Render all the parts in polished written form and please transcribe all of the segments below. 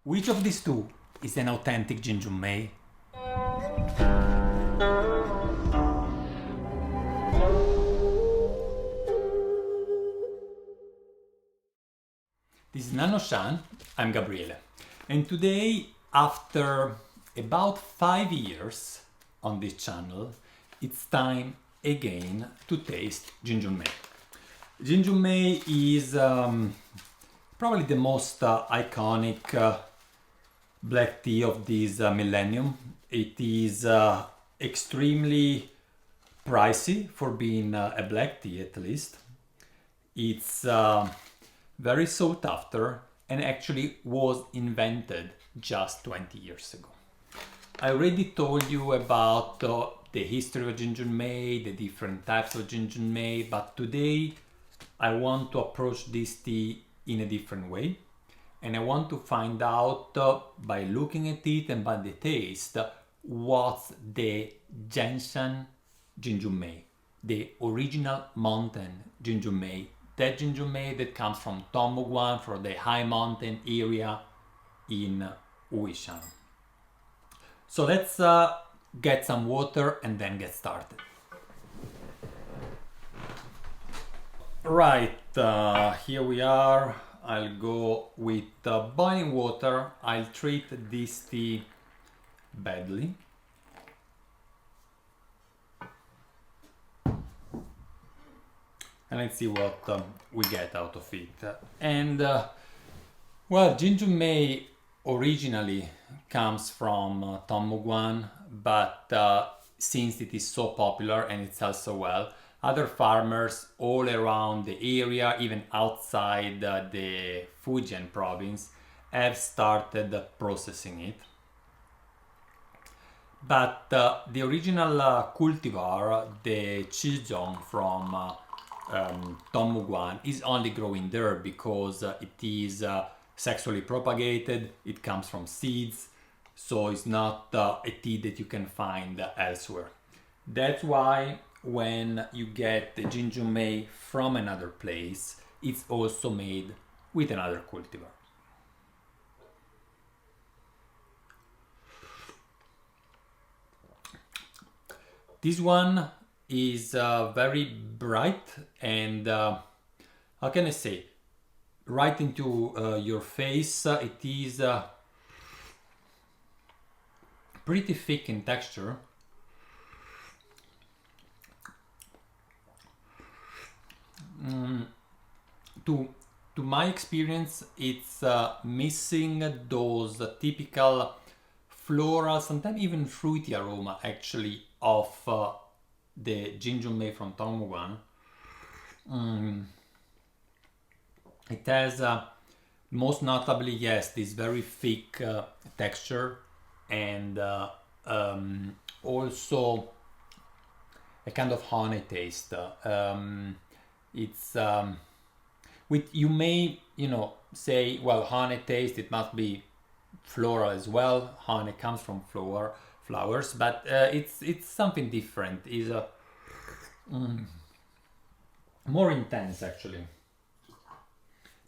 Which of these two is an authentic Jin Jun Mei? This is nannuoshan, I'm Gabriele, and today, after about 5 years on this channel, it's time again to taste Jin Jun Mei. Jin Jun Mei is probably the most iconic black tea of this millennium. It is extremely pricey for being a black tea, at least. It's very sought after and actually was invented just 20 years ago. I already told you about the history of Jin Jun Mei, the different types of Jin Jun Mei, but today I want to approach this tea in a different way, and I want to find out by looking at it and by the taste what's the Genshan Jin Jun Mei, the original mountain Jin Jun Mei, that Jin Jun Mei that comes from Tongmuguan, from the high mountain area in Mi Xiang. So let's get some water and then get started. Right, here we are. I'll go with boiling water. I'll treat this tea badly. And let's see what we get out of it. And well, Jin Jun Mei originally comes from Tongmuguan, but since it is so popular and it sells so well, other farmers all around the area, even outside the Fujian province, have started processing it. But the original cultivar, the Yixing from Tongmuguan, is only growing there because it is sexually propagated, it comes from seeds, so it's not a tea that you can find elsewhere. That's why when you get the Jin Jun Mei from another place, it's also made with another cultivar. This one is very bright and how can I say, right into your face. It is pretty thick in texture. To my experience, it's missing those typical floral, sometimes even fruity aroma actually of the Jin Jun Mei from Tongmuguan. It has most notably, yes, this very thick texture and also a kind of honey taste. It's with, you may say, well, honey taste, it must be floral as well. Honey comes from flowers, but it's something different. Is more intense actually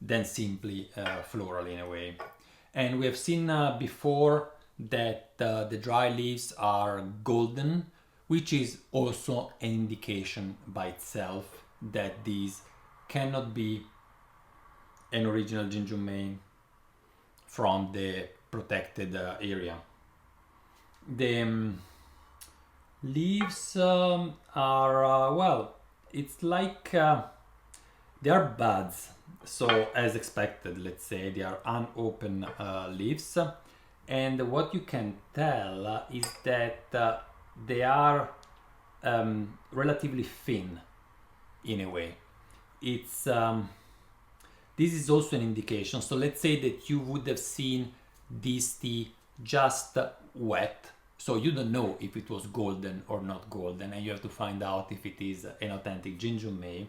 than simply floral in a way. And we have seen before that the dry leaves are golden, which is also an indication by itself that these cannot be an original Jin Jun Mei from the protected area. The leaves are well, it's like they are buds, so as expected, let's say they are unopened leaves, and what you can tell is that they are relatively thin in a way. It's this is also an indication. So let's say that you would have seen this tea just wet, so you don't know if it was golden or not golden, and you have to find out if it is an authentic Jin Jun Mei.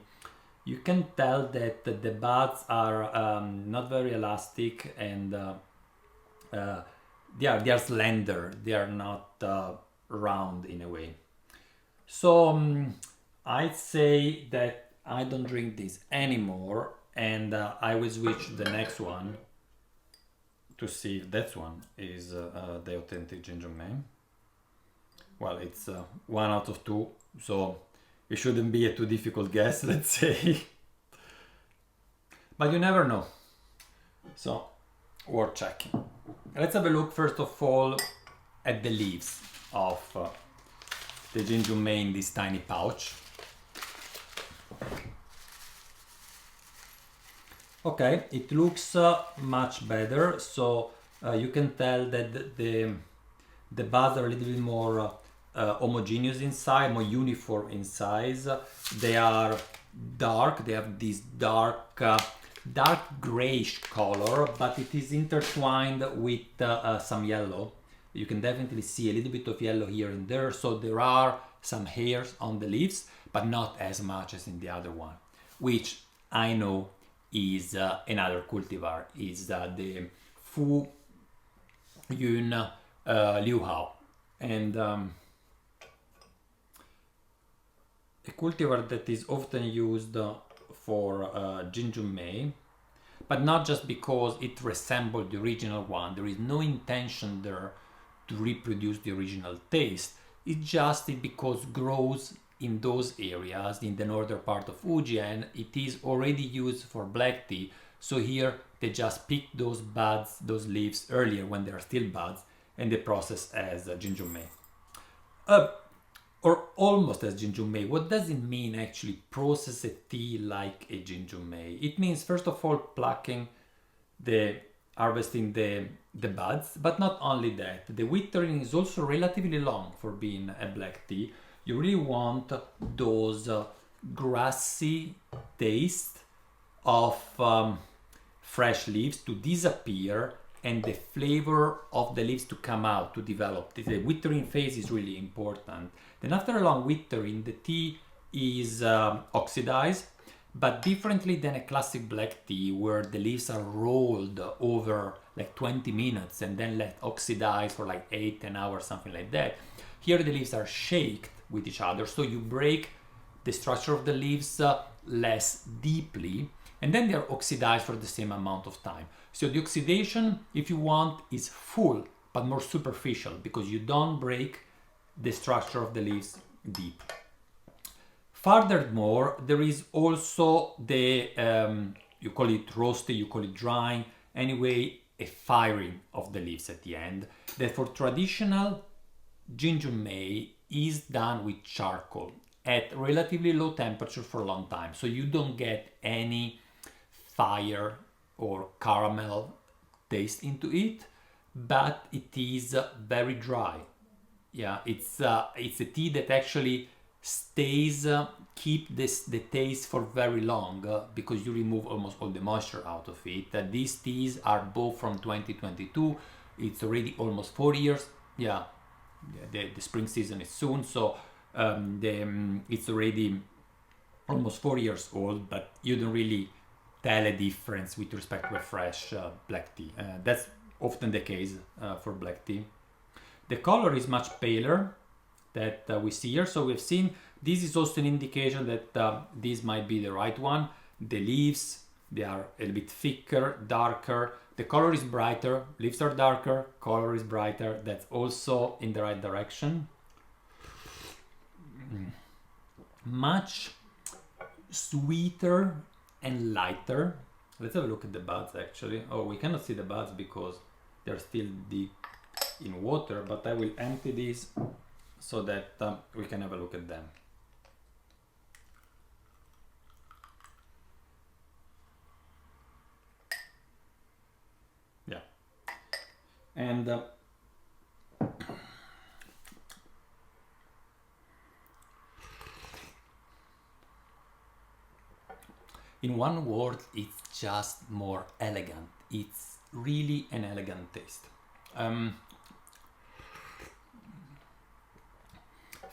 You can tell that the buds are not very elastic, and they are slender. They are not round in a way. So I'd say that I don't drink this anymore, and I will switch to the next one to see if that one is the authentic Jin Jun Mei. Well, it's 1 out of 2, so it shouldn't be a too difficult guess, let's say. But you never know, so worth checking. Let's have a look first of all at the leaves of the Jin Jun Mei in this tiny pouch. Okay, it looks much better, so you can tell that the buds are a little bit more homogeneous inside, more uniform in size. They are dark, they have this dark grayish color, but it is intertwined with some yellow. You can definitely see a little bit of yellow here and there, so there are some hairs on the leaves, but not as much as in the other one, which I know is another cultivar, is the Fu Yun Liu Hao, and a cultivar that is often used for Jin Jun Mei, but not just because it resembles the original one. There is no intention there to reproduce the original taste. It's just because grows in those areas in the northern part of Fujian. It is already used for black tea, so here they just pick those buds, those leaves earlier when they are still buds, and they process as Jin Jun Mei. Or almost as Jin Jun Mei. What does it mean actually, process a tea like a Jin Jun Mei? It means first of all plucking, harvesting the buds, but not only that, the withering is also relatively long for being a black tea. You really want those grassy taste of fresh leaves to disappear and the flavor of the leaves to come out, to develop. The withering phase is really important. Then after a long withering, the tea is oxidized, but differently than a classic black tea where the leaves are rolled over like 20 minutes and then let oxidize for like 8-10 hours, something like that. Here the leaves are shaked with each other, so you break the structure of the leaves less deeply, and then they are oxidized for the same amount of time. So the oxidation, if you want, is full but more superficial because you don't break the structure of the leaves deep. Furthermore, there is also the, you call it roasting, you call it drying, anyway, a firing of the leaves at the end. That for traditional Jin Jun Mei is done with charcoal at relatively low temperature for a long time, so you don't get any fire or caramel taste into it, but it is very dry. Yeah, it's a tea that actually stays, keep the taste for very long because you remove almost all the moisture out of it. These teas are both from 2022. It's already almost 4 years. Yeah, the spring season is soon, so it's already almost 4 years old, but you don't really tell a difference with respect to a fresh black tea. That's often the case for black tea. The color is much paler that we see here, so we've seen this is also an indication that this might be the right one. The leaves, they are a little bit thicker, darker. The color is brighter, leaves are darker, color is brighter. That's also in the right direction. Much sweeter and lighter. Let's have a look at the buds actually. Oh, we cannot see the buds because they're still deep in water, but I will empty these so that we can have a look at them. Yeah, and in one word, it's just more elegant. It's really an elegant taste.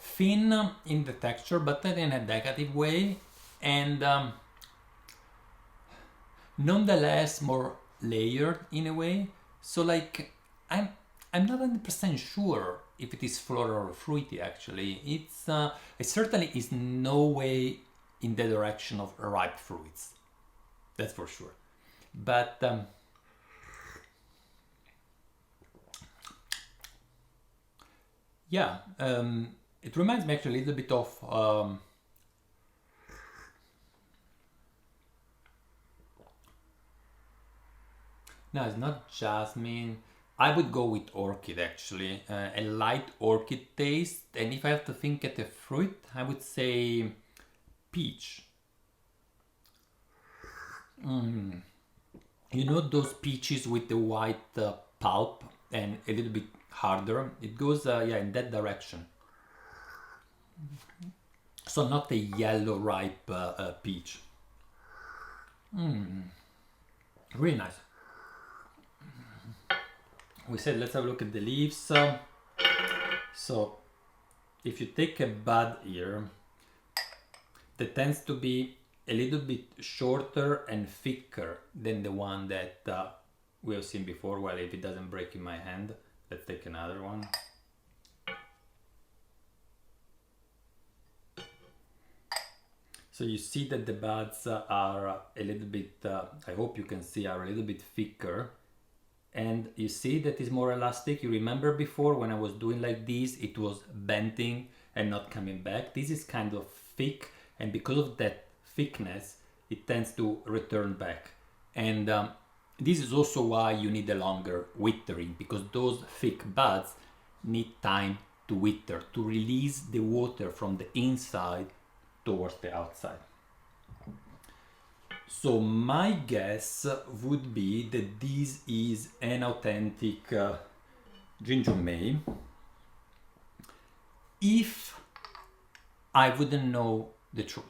Thin in the texture, but not in a negative way, and nonetheless more layered in a way. So like I'm not 100% sure if it is floral or fruity actually. It certainly is no way in the direction of ripe fruits, that's for sure. But Yeah, it reminds me actually a little bit of no, it's not jasmine. I would go with orchid actually, a light orchid taste. And if I have to think at a fruit, I would say peach. You know those peaches with the white pulp and a little bit harder? It goes, yeah, in that direction. So not a yellow ripe peach. Really nice. We said let's have a look at the leaves. So if you take a bud here, that tends to be a little bit shorter and thicker than the one that we have seen before. Well, if it doesn't break in my hand, let's take another one. So you see that the buds are a little bit, I hope you can see, are a little bit thicker. And you see that is more elastic. You remember before when I was doing like this, it was bending and not coming back. This is kind of thick, and because of that thickness, it tends to return back. And this is also why you need a longer withering, because those thick buds need time to wither, to release the water from the inside towards the outside. So my guess would be that this is an authentic Jin Jun Mei. If I wouldn't know the truth,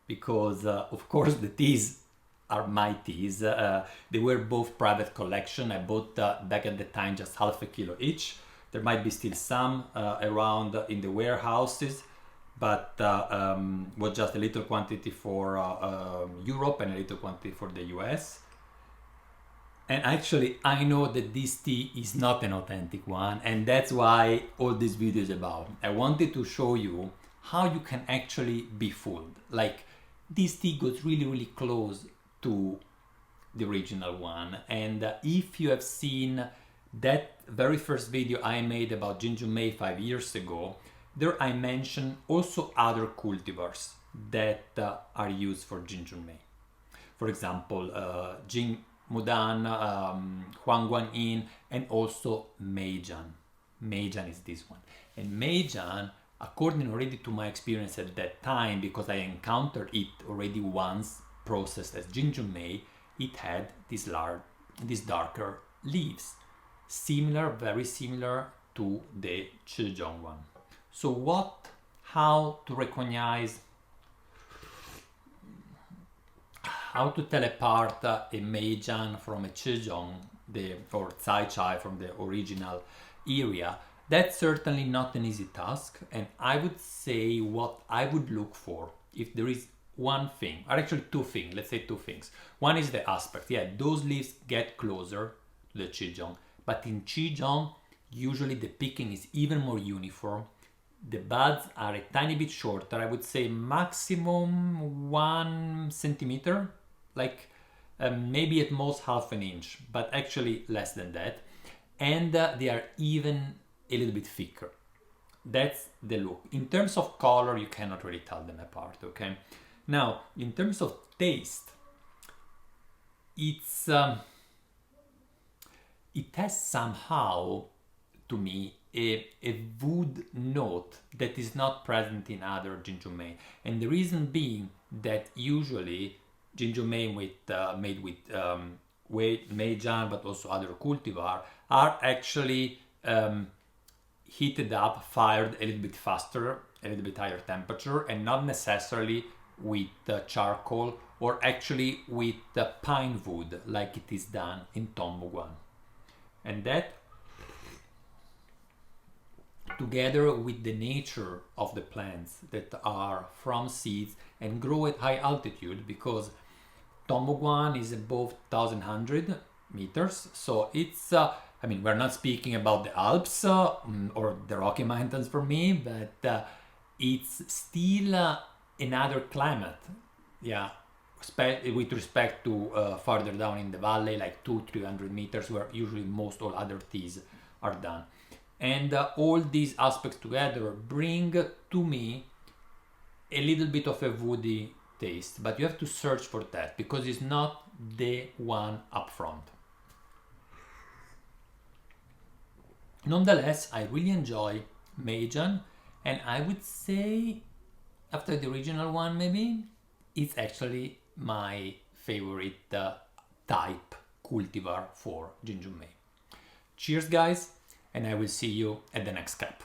because of course the teas are my teas. They were both private collection. I bought back at the time just half a kilo each. There might be still some around in the warehouses, but was just a little quantity for Europe and a little quantity for the US. And actually, I know that this tea is not an authentic one, and that's why all this video is about. I wanted to show you how you can actually be fooled. Like, this tea goes really, really close to the original one. And if you have seen that very first video I made about Jin Jun Mei 5 years ago, there I mentioned also other cultivars that are used for Jin Jun Mei. For example, Jing Mudan, Huangguan Yin, and also Meijan. Meijan is this one. And Meijan, according already to my experience at that time, because I encountered it already once processed as Jin Jun Mei, it had these darker leaves. Similar, very similar to the Zhejiang one. So how to recognize, how to tell apart a Meijan from a Zhejiang, or Cai Chai from the original area? That's certainly not an easy task, and I would say what I would look for, if there is one thing, or actually two things, let's say two things. One is the aspect. Yeah, those leaves get closer to the Zhejiang, but in Zhejiang, usually the picking is even more uniform. The buds are a tiny bit shorter, I would say maximum 1 centimeter, like maybe at most half an inch, but actually less than that. And they are even a little bit thicker. That's the look. In terms of color, you cannot really tell them apart, okay? Now, in terms of taste, it has somehow, to me, a wood note that is not present in other Jin Jun Mei. And the reason being that usually Jin Jun Mei made with Meijan, but also other cultivar, are actually heated up, fired a little bit faster, a little bit higher temperature, and not necessarily with charcoal or actually with pine wood like it is done in Tombuguan. And that, together with the nature of the plants that are from seeds and grow at high altitude, because Tombuguan is above 1100 meters, so it's I mean, we're not speaking about the Alps or the Rocky Mountains for me, but it's still another climate, yeah, with respect to farther down in the valley, like 200-300 meters, where usually most all other teas are done. And all these aspects together bring to me a little bit of a woody taste, but you have to search for that because it's not the one up front. Nonetheless, I really enjoy Mi Xiang, and I would say after the original one maybe, it's actually my favorite type cultivar for Jin Jun Mei. Cheers guys, and I will see you at the next cup.